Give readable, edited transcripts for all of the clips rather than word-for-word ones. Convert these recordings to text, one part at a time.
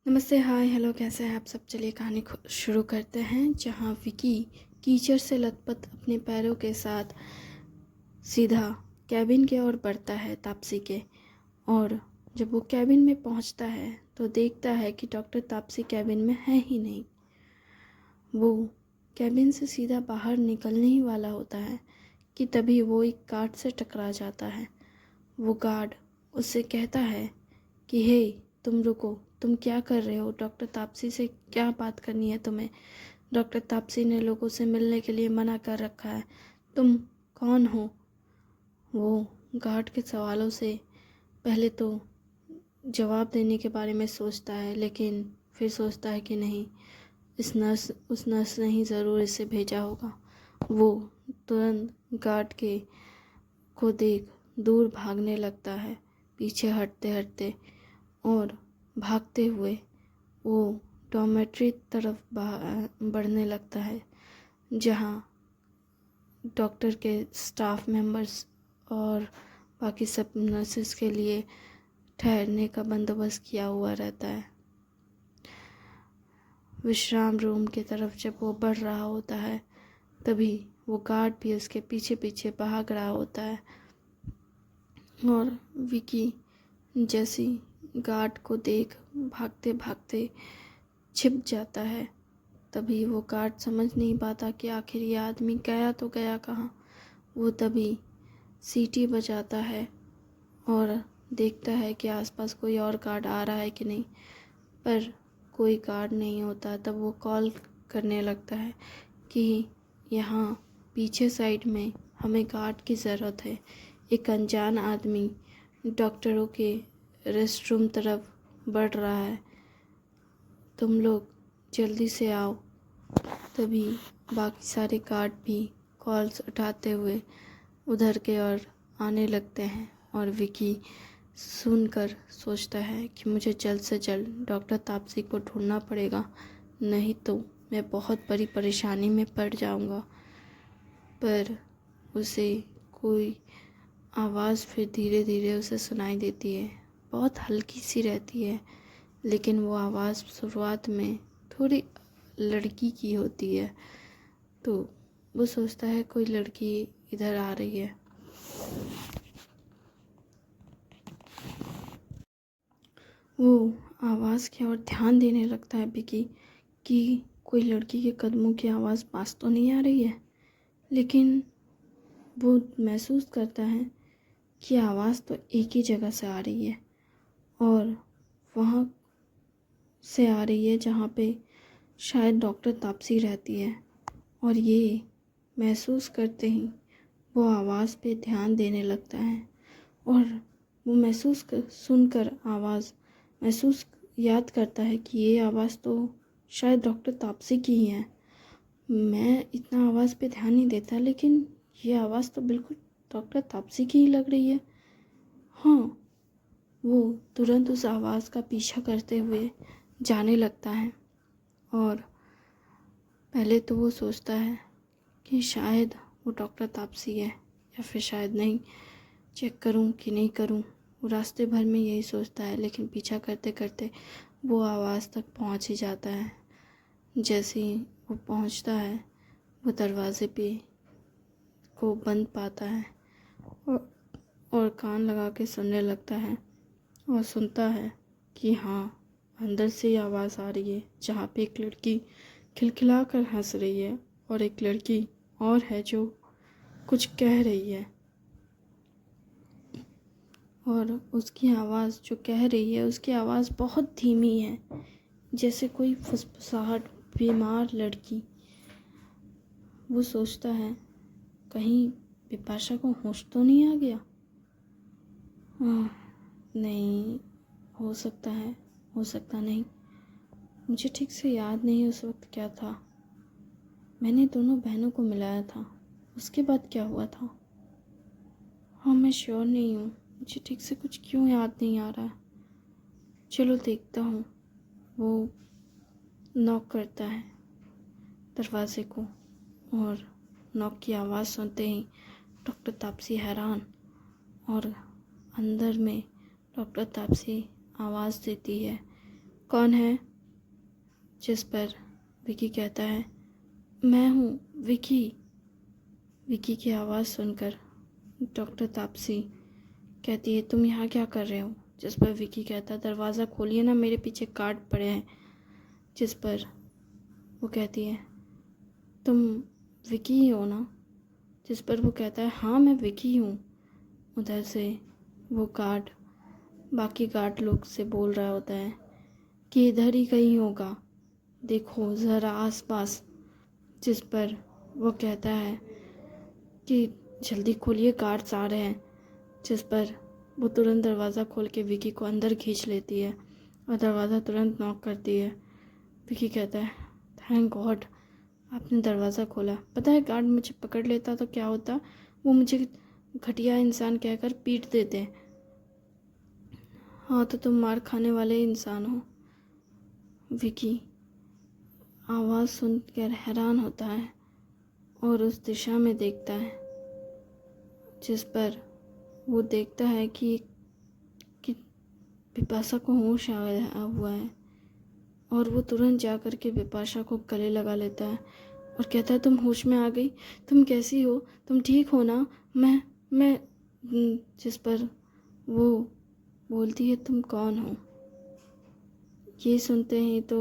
नमस्ते, हाय, हेलो, कैसे हैं आप सब। चलिए कहानी शुरू करते हैं। जहाँ विकी कीचड़ से लथपथ अपने पैरों के साथ सीधा कैबिन की ओर बढ़ता है तापसी के। और जब वो कैबिन में पहुंचता है तो देखता है कि डॉक्टर तापसी कैबिन में है ही नहीं। वो कैबिन से सीधा बाहर निकलने ही वाला होता है कि तभी वो एक गार्ड से टकरा जाता है। वो गार्ड उससे कहता है कि हे, तुम रुको, तुम क्या कर रहे हो? डॉक्टर तापसी से क्या बात करनी है तुम्हें? डॉक्टर तापसी ने लोगों से मिलने के लिए मना कर रखा है। तुम कौन हो? वो गार्ड के सवालों से पहले तो जवाब देने के बारे में सोचता है, लेकिन फिर सोचता है कि नहीं, उस नर्स ने ही ज़रूर इसे भेजा होगा। वो तुरंत गार्ड के को देख दूर भागने लगता है, पीछे हटते हटते और भागते हुए वो डॉर्मेट्री तरफ बढ़ने लगता है, जहाँ डॉक्टर के स्टाफ मेंबर्स और बाकी सब नर्सेस के लिए ठहरने का बंदोबस्त किया हुआ रहता है। विश्राम रूम की तरफ जब वो बढ़ रहा होता है तभी वो गार्ड भी उसके पीछे पीछे भाग रहा होता है। और विकी जैसी गार्ड को देख भागते भागते छिप जाता है। तभी वो गार्ड समझ नहीं पाता कि आखिर ये आदमी गया तो गया कहाँ। वो तभी सीटी बजाता है और देखता है कि आसपास कोई और गार्ड आ रहा है कि नहीं, पर कोई गार्ड नहीं होता। तब वो कॉल करने लगता है कि यहाँ पीछे साइड में हमें गार्ड की ज़रूरत है। एक अनजान आदमी डॉक्टरों के रेस्ट रूम तरफ बढ़ रहा है, तुम लोग जल्दी से आओ। तभी बाकी सारे गार्ड भी कॉल्स उठाते हुए उधर के ओर आने लगते हैं और विकी सुनकर सोचता है कि मुझे जल्द से जल्द डॉक्टर तापसी को ढूंढना पड़ेगा, नहीं तो मैं बहुत बड़ी परेशानी में पड़ जाऊंगा। पर उसे कोई आवाज़ फिर धीरे धीरे उसे सुनाई देती है, बहुत हल्की सी रहती है, लेकिन वो आवाज़ शुरुआत में थोड़ी लड़की की होती है। तो वो सोचता है कोई लड़की इधर आ रही है। वो आवाज़ की ओर ध्यान देने लगता है विकी कि कोई लड़की के कदमों की आवाज़ पास तो नहीं आ रही है, लेकिन वो महसूस करता है कि आवाज़ तो एक ही जगह से आ रही है और वहाँ से आ रही है जहाँ पे शायद डॉक्टर तापसी रहती है। और ये महसूस करते ही वो आवाज़ पे ध्यान देने लगता है और वो सुनकर आवाज़ याद करता है कि ये आवाज़ तो शायद डॉक्टर तापसी की ही है। मैं इतना आवाज़ पे ध्यान नहीं देता, लेकिन ये आवाज़ तो बिल्कुल डॉक्टर तापसी की ही लग रही है। हाँ, वो तुरंत उस आवाज़ का पीछा करते हुए जाने लगता है और पहले तो वो सोचता है कि शायद वो डॉक्टर तापसी है या फिर शायद नहीं, चेक करूं कि नहीं करूं। वो रास्ते भर में यही सोचता है, लेकिन पीछा करते करते वो आवाज़ तक पहुंच ही जाता है। जैसे ही वो पहुंचता है वो दरवाजे पे को बंद पाता है और, कान लगा के सुनने लगता है और सुनता है कि हाँ, अंदर से ही आवाज़ आ रही है, जहाँ पे एक लड़की खिलखिला कर हंस रही है और एक लड़की और है जो कुछ कह रही है। और उसकी आवाज़ जो कह रही है, उसकी आवाज़ बहुत धीमी है, जैसे कोई फुसफुसाहट बीमार लड़की। वो सोचता है कहीं बिपाशा को होश तो नहीं आ गया। नहीं, हो सकता है, हो सकता नहीं। मुझे ठीक से याद नहीं उस वक्त क्या था। मैंने दोनों बहनों को मिलाया था, उसके बाद क्या हुआ था? हाँ, मैं श्योर नहीं हूँ, मुझे ठीक से कुछ क्यों याद नहीं आ रहा है। चलो देखता हूँ। वो नॉक करता है दरवाजे को और नॉक की आवाज़ सुनते ही डॉक्टर तापसी हैरान और अंदर में डॉक्टर तापसी आवाज़ देती है, कौन है? जिस पर विकी कहता है, मैं हूँ विकी। विकी की आवाज़ सुनकर डॉक्टर तापसी कहती है, तुम यहाँ क्या कर रहे हो? जिस पर विकी कहता है, दरवाज़ा खोलिए ना, मेरे पीछे कार्ड पड़े हैं। जिस पर वो कहती है, तुम विकी ही हो ना? जिस पर वो कहता है, हाँ मैं विकी हूँ। उधर से वो गार्ड बाकी गार्ड लोग से बोल रहा होता है कि इधर ही कहीं होगा, देखो ज़रा आसपास। जिस पर वो कहता है कि जल्दी खोलिए, गार्ड्स आ रहे हैं। जिस पर वो तुरंत दरवाज़ा खोल के विकी को अंदर खींच लेती है और दरवाज़ा तुरंत नॉक करती है। विकी कहता है, थैंक गॉड आपने दरवाज़ा खोला। पता है गार्ड मुझे पकड़ लेता तो क्या होता? वो मुझे घटिया इंसान कहकर पीट देते। हाँ तो तुम मार खाने वाले इंसान हो। विकी आवाज़ सुनकर हैरान होता है और उस दिशा में देखता है। जिस पर वो देखता है कि बिपाशा को होश आया हुआ है और वो तुरंत जा कर के बिपाशा को गले लगा लेता है और कहता है, तुम होश में आ गई? तुम कैसी हो? तुम ठीक हो ना? मैं जिस पर वो बोलती है, तुम कौन हो? ये सुनते ही तो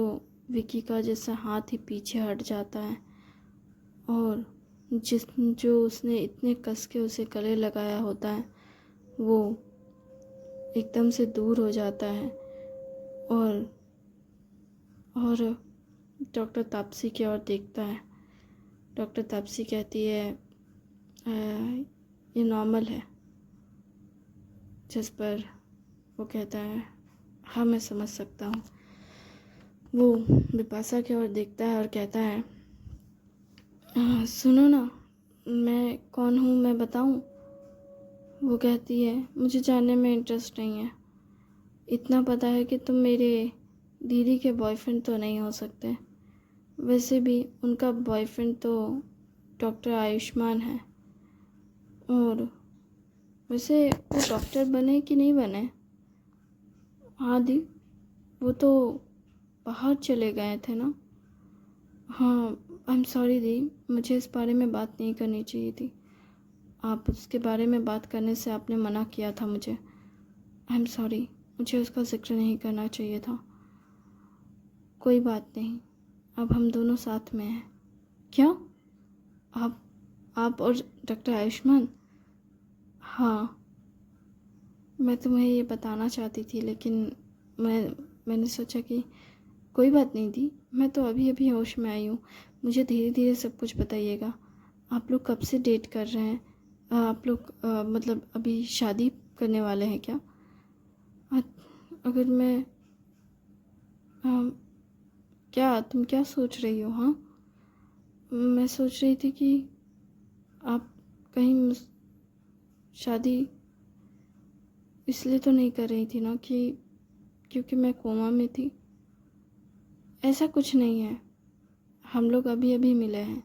विकी का जैसा हाथ ही पीछे हट जाता है और जो उसने इतने कस के उसे गले लगाया होता है वो एकदम से दूर हो जाता है और डॉक्टर तापसी की ओर देखता है। डॉक्टर तापसी कहती है, ये नॉर्मल है। जिस पर वो कहता है, हाँ मैं समझ सकता हूँ। वो बिपाशा की ओर देखता है और कहता है, सुनो ना, मैं कौन हूँ मैं बताऊँ? वो कहती है, मुझे जानने में इंटरेस्ट नहीं है। इतना पता है कि तुम मेरे दीदी के बॉयफ्रेंड तो नहीं हो सकते। वैसे भी उनका बॉयफ्रेंड तो डॉक्टर आयुष्मान है। और वैसे वो डॉक्टर बने कि नहीं बने? हाँ दी, वो तो बाहर चले गए थे ना। हाँ आई एम सॉरी दी, मुझे इस बारे में बात नहीं करनी चाहिए थी। आप उसके बारे में बात करने से आपने मना किया था मुझे। आई एम सॉरी, मुझे उसका जिक्र नहीं करना चाहिए था। कोई बात नहीं, अब हम दोनों साथ में हैं। क्या? आप और डॉक्टर आयुष्मान? हाँ, मैं तुम्हें ये बताना चाहती थी लेकिन मैंने सोचा कि कोई बात नहीं दी, मैं तो अभी अभी होश में आई हूँ। मुझे धीरे धीरे सब कुछ बताइएगा। आप लोग कब से डेट कर रहे हैं? आप लोग मतलब अभी शादी करने वाले हैं क्या? अगर मैं क्या तुम क्या सोच रही हो? हाँ मैं सोच रही थी कि आप कहीं शादी इसलिए तो नहीं कर रही थी ना कि क्योंकि मैं कोमा में थी। ऐसा कुछ नहीं है, हम लोग अभी अभी मिले हैं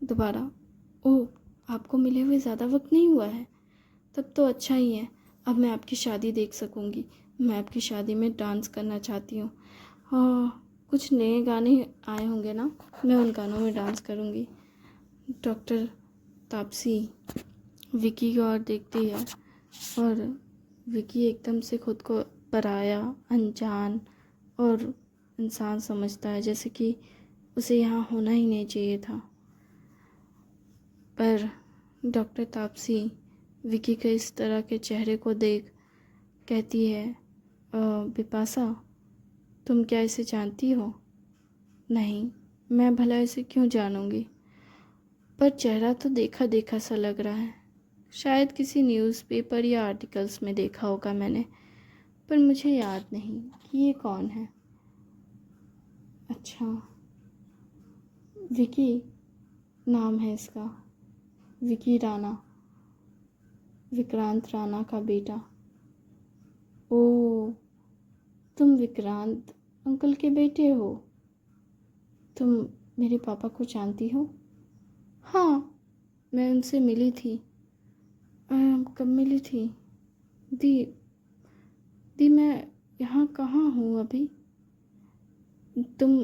दोबारा। ओह, आपको मिले हुए ज़्यादा वक्त नहीं हुआ है? तब तो अच्छा ही है, अब मैं आपकी शादी देख सकूँगी। मैं आपकी शादी में डांस करना चाहती हूँ। हाँ, कुछ नए गाने आए होंगे ना, मैं उन गानों में डांस करूँगी। डॉक्टर तापसी विकी की ओर देखती है और विकी एकदम से खुद को पराया, अनजान और इंसान समझता है, जैसे कि उसे यहाँ होना ही नहीं चाहिए था। पर डॉक्टर तापसी विकी के इस तरह के चेहरे को देख कहती है, बिपाशा तुम क्या इसे जानती हो? नहीं, मैं भला इसे क्यों जानूंगी, पर चेहरा तो देखा देखा सा लग रहा है। शायद किसी न्यूज़पेपर या आर्टिकल्स में देखा होगा मैंने, पर मुझे याद नहीं कि ये कौन है। अच्छा, विकी नाम है इसका, विकी राणा, विक्रांत राणा का बेटा। ओ, तुम विक्रांत अंकल के बेटे हो? तुम मेरे पापा को जानती हो? हाँ, मैं उनसे मिली थी। कब मिली थी? दी दी मैं यहाँ कहाँ हूँ अभी? तुम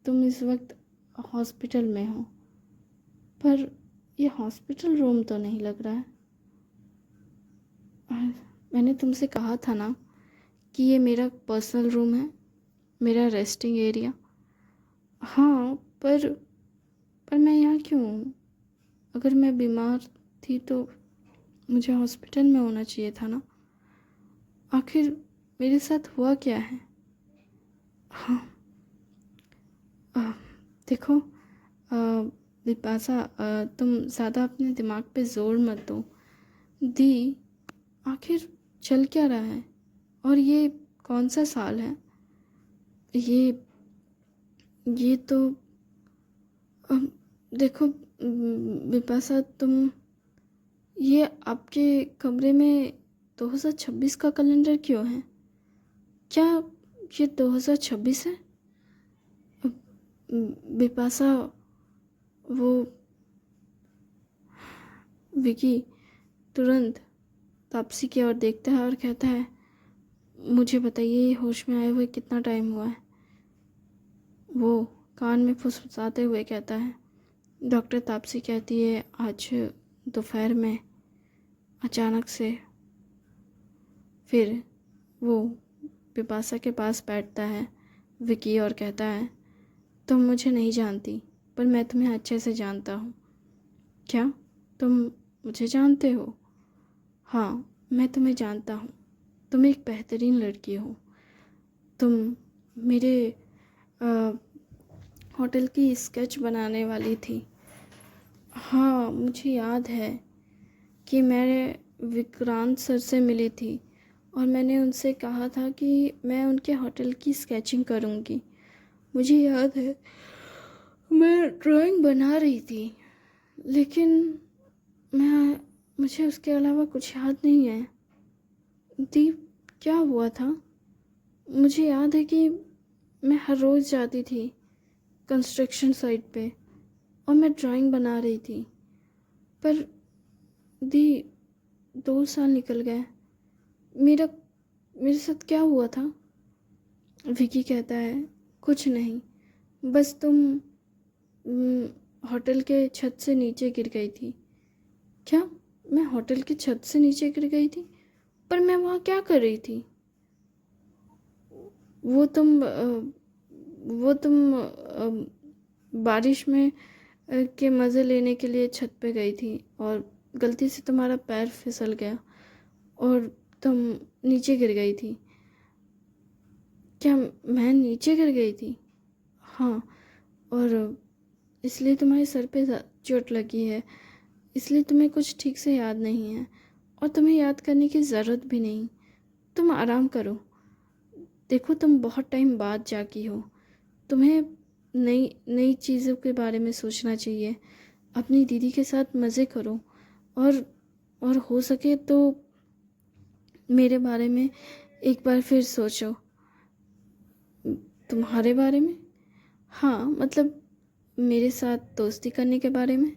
तुम इस वक्त हॉस्पिटल में हो, पर ये हॉस्पिटल रूम तो नहीं लग रहा है। और मैंने तुमसे कहा था ना कि ये मेरा पर्सनल रूम है, मेरा रेस्टिंग एरिया। हाँ, पर मैं यहाँ क्यों हूँ? अगर मैं बीमार थी तो मुझे हॉस्पिटल में होना चाहिए था ना। आखिर मेरे साथ हुआ क्या है? हाँ, अ, देखो बिपाशा, तुम ज़्यादा अपने दिमाग पे जोर मत दो। दी, आखिर चल क्या रहा है? और ये कौन सा साल है? ये ये तो अम, देखो बिपाशा, तुम ये आपके कमरे में 2026 का कैलेंडर क्यों है? क्या ये 2026 है? बिपाशा, वो विकी तुरंत तापसी की ओर देखता है और कहता है, मुझे बताइए होश में आए हुए कितना टाइम हुआ है? वो कान में फुसफुसाते हुए कहता है। डॉक्टर तापसी कहती है, आज दोपहर में अचानक से। फिर वो बिपाशा के पास बैठता है विकी और कहता है, तुम मुझे नहीं जानती पर मैं तुम्हें अच्छे से जानता हूँ। क्या तुम मुझे जानते हो? हाँ, मैं तुम्हें जानता हूँ। तुम एक बेहतरीन लड़की हो। तुम मेरे होटल की स्केच बनाने वाली थी। हाँ, मुझे याद है कि मैं विक्रांत सर से मिली थी और मैंने उनसे कहा था कि मैं उनके होटल की स्केचिंग करूँगी। मुझे याद है मैं ड्राइंग बना रही थी, लेकिन मैं मुझे उसके अलावा कुछ याद नहीं है। दीप, क्या हुआ था? मुझे याद है कि मैं हर रोज़ जाती थी कंस्ट्रक्शन साइट पे और मैं ड्राइंग बना रही थी, पर दी 2 साल निकल गए। मेरा मेरे साथ क्या हुआ था? विकी कहता है, कुछ नहीं, बस तुम होटल के छत से नीचे गिर गई थी। क्या मैं होटल की छत से नीचे गिर गई थी? पर मैं वहाँ क्या कर रही थी? वो तुम बारिश में के मज़े लेने के लिए छत पे गई थी और गलती से तुम्हारा पैर फिसल गया और तुम नीचे गिर गई थी। क्या मैं नीचे गिर गई थी? हाँ, और इसलिए तुम्हारे सर पे चोट लगी है, इसलिए तुम्हें कुछ ठीक से याद नहीं है और तुम्हें याद करने की ज़रूरत भी नहीं। तुम आराम करो। देखो, तुम बहुत टाइम बाद जागी हो। तुम्हें नई नई चीज़ों के बारे में सोचना चाहिए। अपनी दीदी के साथ मज़े करो और हो सके तो मेरे बारे में एक बार फिर सोचो। तुम्हारे बारे में? हाँ, मतलब मेरे साथ दोस्ती करने के बारे में।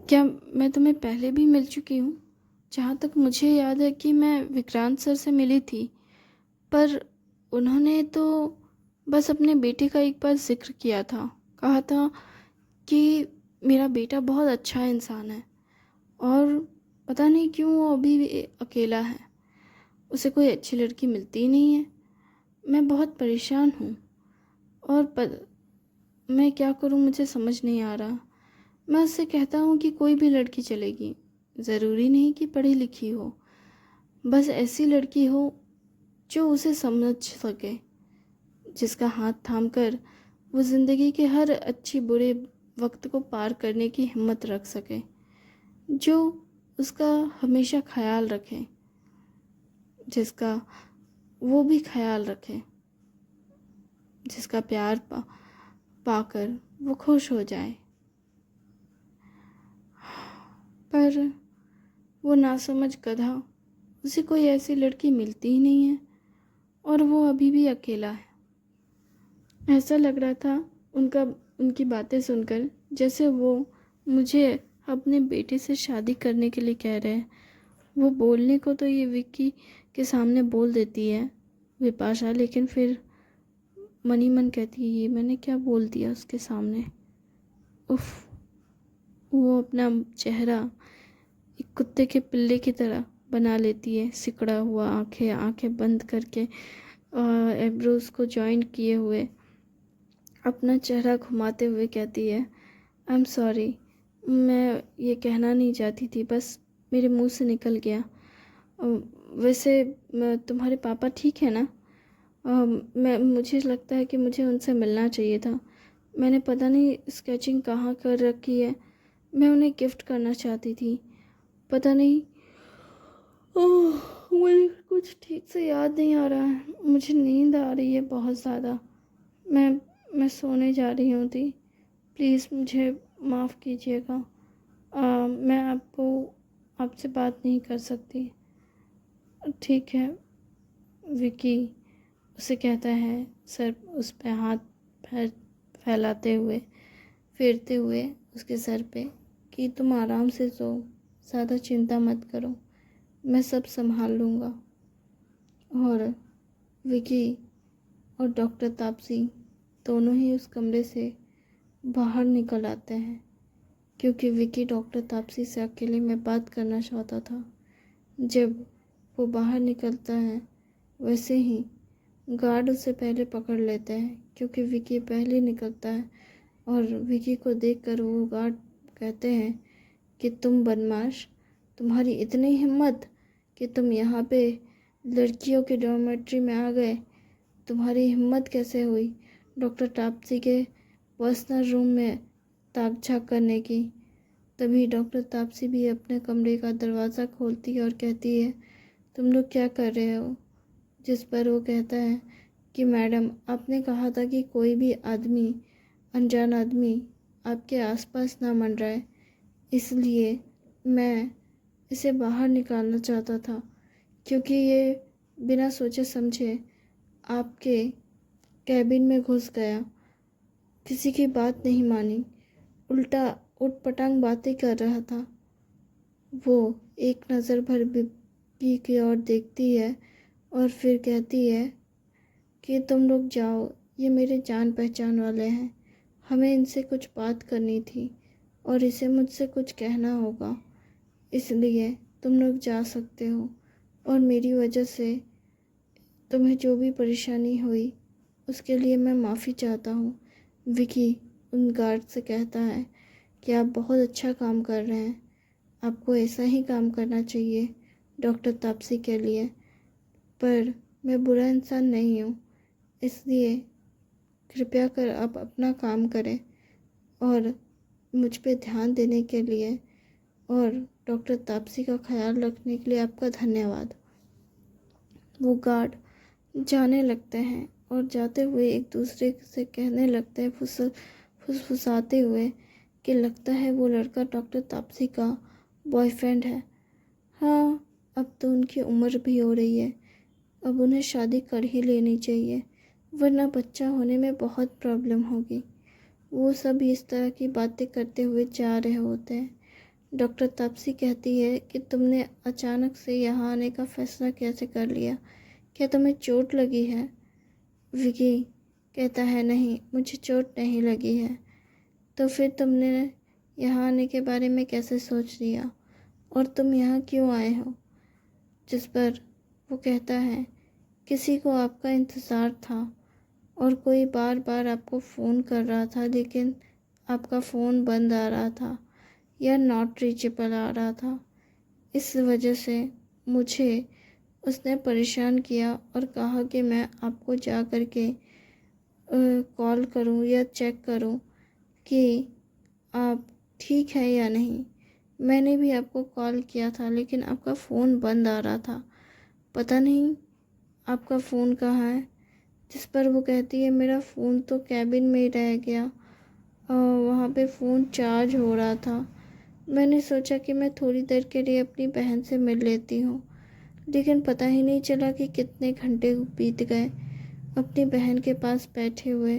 क्या मैं तुम्हें पहले भी मिल चुकी हूँ? जहाँ तक मुझे याद है कि मैं विक्रांत सर से मिली थी, पर उन्होंने तो बस अपने बेटे का एक बार जिक्र किया था। कहा था कि मेरा बेटा बहुत अच्छा इंसान है और पता नहीं क्यों वो अभी भी अकेला है। उसे कोई अच्छी लड़की मिलती ही नहीं है। मैं बहुत परेशान हूँ और मैं क्या करूँ मुझे समझ नहीं आ रहा। मैं उससे कहता हूँ कि कोई भी लड़की चलेगी, ज़रूरी नहीं कि पढ़ी लिखी हो, बस ऐसी लड़की हो जो उसे समझ सके, जिसका हाथ थामकर वो ज़िंदगी के हर अच्छी बुरे वक्त को पार करने की हिम्मत रख सके, जो उसका हमेशा ख्याल रखे, जिसका वो भी ख्याल रखे, जिसका प्यार पाकर वो खुश हो जाए। पर वो नासमझ गधा, उसे कोई ऐसी लड़की मिलती ही नहीं है और वो अभी भी अकेला है। ऐसा लग रहा था उनकी बातें सुनकर जैसे वो मुझे अपने बेटे से शादी करने के लिए कह रहे हैं। वो बोलने को तो ये विक्की के सामने बोल देती है बिपाशा, लेकिन फिर मन ही मन कहती है, ये मैंने क्या बोल दिया उसके सामने। उफ। वो अपना चेहरा एक कुत्ते के पिल्ले की तरह बना लेती है, सिकुड़ा हुआ, आंखें आंखें बंद करके, एब्रोज को जॉइंट किए हुए, अपना चेहरा घुमाते हुए कहती है, आई एम सॉरी, मैं ये कहना नहीं चाहती थी, बस मेरे मुंह से निकल गया। वैसे तुम्हारे पापा ठीक है ना? मुझे लगता है कि मुझे उनसे मिलना चाहिए था। मैंने पता नहीं स्केचिंग कहाँ कर रखी है, मैं उन्हें गिफ्ट करना चाहती थी। पता नहीं, ओह, मुझे कुछ ठीक से याद नहीं आ रहा है। मुझे नींद आ रही है बहुत ज़्यादा। मैं सोने जा रही हूँ दी। प्लीज़ मुझे माफ़ कीजिएगा। मैं आपसे बात नहीं कर सकती। ठीक है। विकी उसे कहता है, सर उस पे हाथ फैलाते हुए, फेरते हुए उसके सर पे, कि तुम आराम से सो, ज़्यादा चिंता मत करो, मैं सब संभाल लूँगा। और विकी और डॉक्टर तापसी दोनों ही उस कमरे से बाहर निकल आते हैं, क्योंकि विकी डॉक्टर तापसी से अकेले में बात करना चाहता था। जब वो बाहर निकलता है, वैसे ही गार्ड उसे पहले पकड़ लेते हैं, क्योंकि विकी पहले निकलता है। और विकी को देखकर वो गार्ड कहते हैं कि तुम बदमाश, तुम्हारी इतनी हिम्मत कि तुम यहाँ पे लड़कियों के डॉर्मेट्री में आ गए। तुम्हारी हिम्मत कैसे हुई डॉक्टर तापसी के पर्सनल रूम में ताक झाँक करने की? तभी डॉक्टर तापसी भी अपने कमरे का दरवाज़ा खोलती है और कहती है, तुम लोग क्या कर रहे हो? जिस पर वो कहता है कि मैडम, आपने कहा था कि कोई भी आदमी, अनजान आदमी आपके आसपास ना मंडराए, इसलिए मैं इसे बाहर निकालना चाहता था, क्योंकि ये बिना सोचे समझे आपके कैबिन में घुस गया, किसी की बात नहीं मानी, उल्टा उटपटांग बातें कर रहा था। वो एक नज़र भर बिप्पी की ओर देखती है और फिर कहती है कि तुम लोग जाओ, ये मेरे जान पहचान वाले हैं, हमें इनसे कुछ बात करनी थी और इसे मुझसे कुछ कहना होगा, इसलिए तुम लोग जा सकते हो। और मेरी वजह से तुम्हें जो भी परेशानी हुई उसके लिए मैं माफ़ी चाहता हूँ। विकी उन गार्ड से कहता है कि आप बहुत अच्छा काम कर रहे हैं, आपको ऐसा ही काम करना चाहिए डॉक्टर तापसी के लिए, पर मैं बुरा इंसान नहीं हूँ, इसलिए कृपया कर आप अपना काम करें और मुझ पे ध्यान देने के लिए और डॉक्टर तापसी का ख्याल रखने के लिए आपका धन्यवाद। वो गार्ड जाने लगते हैं और जाते हुए एक दूसरे से कहने लगते हैं, फुसफुसाते हुए, कि लगता है वो लड़का डॉक्टर तापसी का बॉयफ्रेंड है। हाँ, अब तो उनकी उम्र भी हो रही है, अब उन्हें शादी कर ही लेनी चाहिए, वरना बच्चा होने में बहुत प्रॉब्लम होगी। वो सब इस तरह की बातें करते हुए जा रहे होते हैं। डॉक्टर तापसी कहती है कि तुमने अचानक से यहाँ आने का फ़ैसला कैसे कर लिया? क्या तुम्हें चोट लगी है? विकी कहता है, नहीं, मुझे चोट नहीं लगी है। तो फिर तुमने यहाँ आने के बारे में कैसे सोच लिया और तुम यहाँ क्यों आए हो? जिस पर वो कहता है, किसी को आपका इंतज़ार था और कोई बार बार आपको फ़ोन कर रहा था, लेकिन आपका फ़ोन बंद आ रहा था या नॉट रीचेबल आ रहा था। इस वजह से मुझे उसने परेशान किया और कहा कि मैं आपको जा कर के कॉल करूं या चेक करूं कि आप ठीक है या नहीं। मैंने भी आपको कॉल किया था, लेकिन आपका फ़ोन बंद आ रहा था, पता नहीं आपका फ़ोन कहाँ है। जिस पर वो कहती है, मेरा फ़ोन तो कैबिन में ही रह गया, वहाँ पे फ़ोन चार्ज हो रहा था। मैंने सोचा कि मैं थोड़ी देर के लिए अपनी बहन से मिल लेती हूँ, लेकिन पता ही नहीं चला कि कितने घंटे बीत गए अपनी बहन के पास बैठे हुए,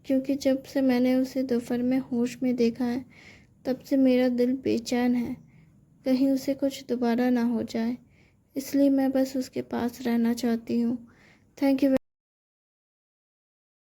क्योंकि जब से मैंने उसे दोपहर में होश में देखा है, तब से मेरा दिल बेचैन है, कहीं उसे कुछ दोबारा ना हो जाए, इसलिए मैं बस उसके पास रहना चाहती हूँ। Thank you.